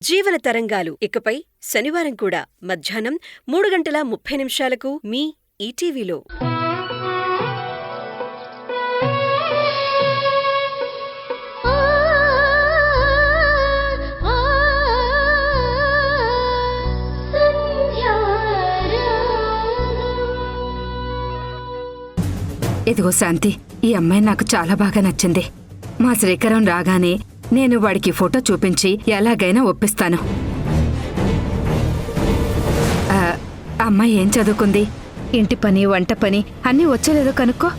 జీవన తరంగాలు ఇకపై శనివారం కూడా మధ్యాహ్నం 3:30 మీ ఈటీవీలో. ఇదిగో శాంతి, ఈ అమ్మాయి నాకు చాలా బాగా నచ్చింది. మా శ్రీకరం రాగానే నేను వాడికి ఫోటో చూపించి ఎలాగైనా ఒప్పిస్తాను. అమ్మాయి ఏం చదువుకుంది? ఇంటి పని, వంట పని అన్నీ వచ్చేలేదో కనుక్కో.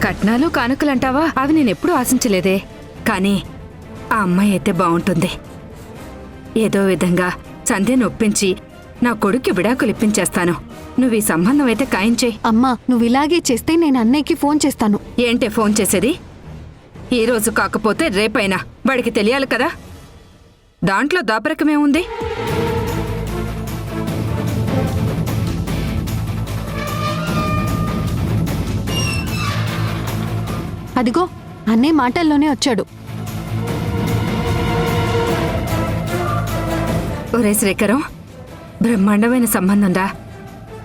కట్నాలు కానుకలంటావా? అవి నేనెప్పుడూ ఆశించలేదే. కానీ ఆ అమ్మాయి అయితే బావుంటుంది. ఏదో విధంగా సంధ్యను ఒప్పించి నా కొడుక్కి విడాకులు ఇప్పించేస్తాను. నువ్వు ఈ సంబంధం అయితే ఖాయించేయి. అమ్మా, నువ్వు ఇలాగే చేస్తే నేను అన్నయ్యకి ఫోన్ చేస్తాను. ఏంటే ఫోన్ చేసేది? ఈ రోజు కాకపోతే రేపైనా వాడికి తెలియాలి కదా. దాంట్లో దాపరకమేముంది? అదిగో అన్నయ్య మాటల్లోనే వచ్చాడు. ఒరే శ్రీకరం, బ్రహ్మాండమైన సంబంధంరా.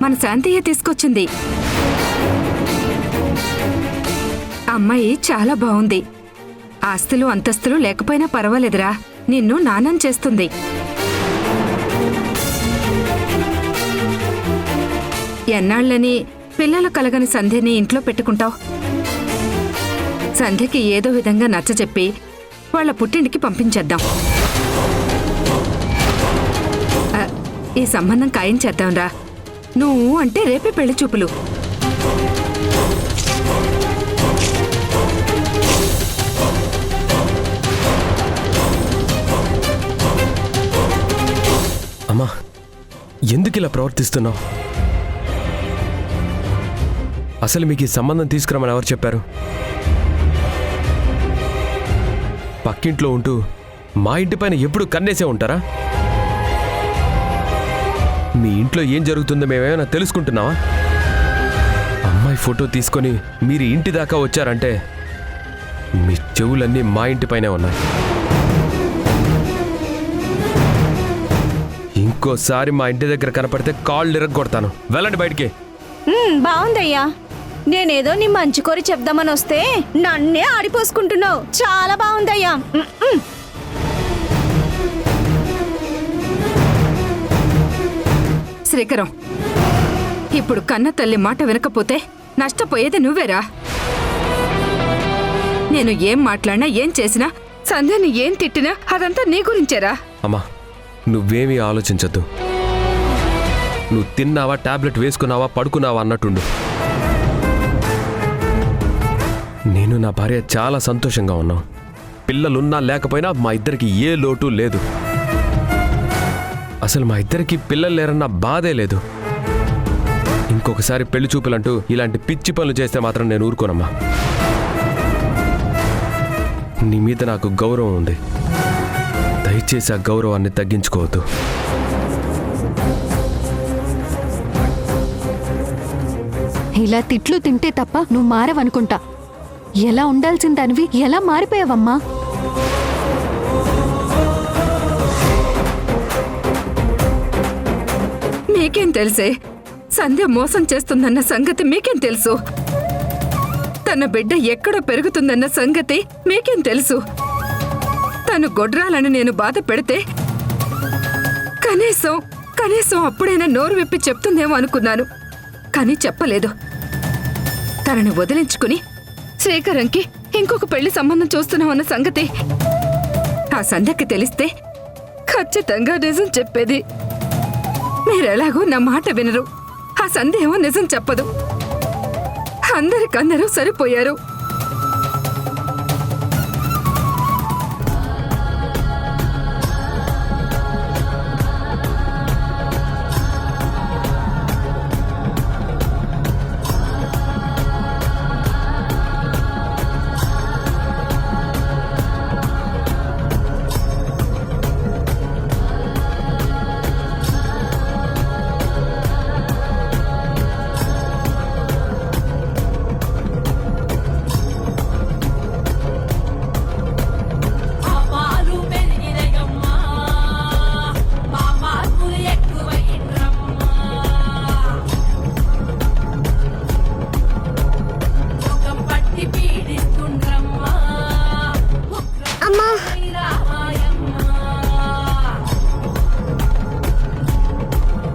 మన శాంతియే తీసుకొచ్చింది. అమ్మాయి చాలా బావుంది. ఆస్తులు అంతస్తులు లేకపోయినా పర్వాలేదురా, నిన్ను నానం చేస్తుంది. ఎన్నాళ్ళని పిల్లలు కలగని సంధ్యని ఇంట్లో పెట్టుకుంటావు? సంధ్యకి ఏదో విధంగా నచ్చచెప్పి వాళ్ళ పుట్టింటికి పంపించేద్దాం. ఈ సంబంధం ఖాయించేద్దాంరా. నువ్వు అంటే రేపే పెళ్లి చూపులు. అమ్మా, ఎందుకు ఇలా ప్రవర్తిస్తున్నావు? అసలు మీకు ఈ సంబంధం తీసుకురమని ఎవరు చెప్పారు? పక్కింట్లో ఉంటూ మా ఇంటి పైన ఎప్పుడు కన్నేసే ఉంటారా? మీ ఇంట్లో ఏం జరుగుతుందో మేమేమైనా తెలుసుకుంటున్నావా? అమ్మాయి ఫోటో తీసుకొని మీరు ఇంటి దాకా వచ్చారంటే మీ చెవులన్నీ మా ఇంటి పైనే ఉన్నాయి. ఇంకోసారి మా ఇంటి దగ్గర కనపడితే కాళ్ళు ఇరగ్గొడతాను. వెళ్ళండి బయటికి. బాగుందయ్యా. నేనేదో నీ మంచి కోరి చెప్దామని వస్తే నన్నే ఆడిపోసుకుంటున్నావు. చాలా బాగుందయ్యా. శ్రీకరం, ఇప్పుడు కన్న తల్లి మాట వినకపోతే నష్టపోయేది నువ్వేరా. నేను ఏం మాట్లాడినా ఏం చేసినా, సంధ్యని ఏం తిట్టినా అదంతా నీ గురించేరా. అమ్మా, నువ్వేమీ ఆలోచించద్దు. నువ్వు తిన్నావా, టాబ్లెట్ వేసుకున్నావా, పడుకున్నావా అన్నట్టుండు. నేను నా భార్య చాలా సంతోషంగా ఉన్నాం. పిల్లలున్నా లేకపోయినా మా ఇద్దరికి ఏ లోటు లేదు. అసలు మా ఇద్దరికి పిల్లలు లేరన్న బాధే లేదు. ఇంకొకసారి పెళ్లి చూపులంటూ ఇలాంటి పిచ్చి పనులు చేస్తే మాత్రం నేను ఊరుకోనమ్మా. నీ మీద నాకు గౌరవం ఉంది. దయచేసి ఆ గౌరవాన్ని తగ్గించుకోవద్దు. ఇలా తిట్లు తింటే తప్ప నువ్వు మారవనుకుంటా. ఎలా ఉండాల్సిందనివి ఎలా మారిపోయావమ్మా? మీకేం తెలుసే? సంధ్య మోసం చేస్తుందన్న సంగతి మీకేం తెలుసు? తన బిడ్డ ఎక్కడో పెరుగుతుందన్న సంగతి మీకేం తెలుసు? తను గొడ్రాలని నేను బాధ పెడితే కనీసం అప్పుడైనా నోరు విప్పి చెప్తుందేమో అనుకున్నాను. కానీ చెప్పలేదు. తనని వదిలించుకుని శ్రీకరంకి ఇంకొక పెళ్లి సంబంధం చూస్తున్నామన్న సంగతి ఆ సంధ్యకి తెలిస్తే ఖచ్చితంగా నిజం చెప్పేది. మీరెలాగో నా మాట వినరు. ఆ సంధ్య ఏమో నిజం చెప్పదు. అందరికఅందరూ సరిపోయారు.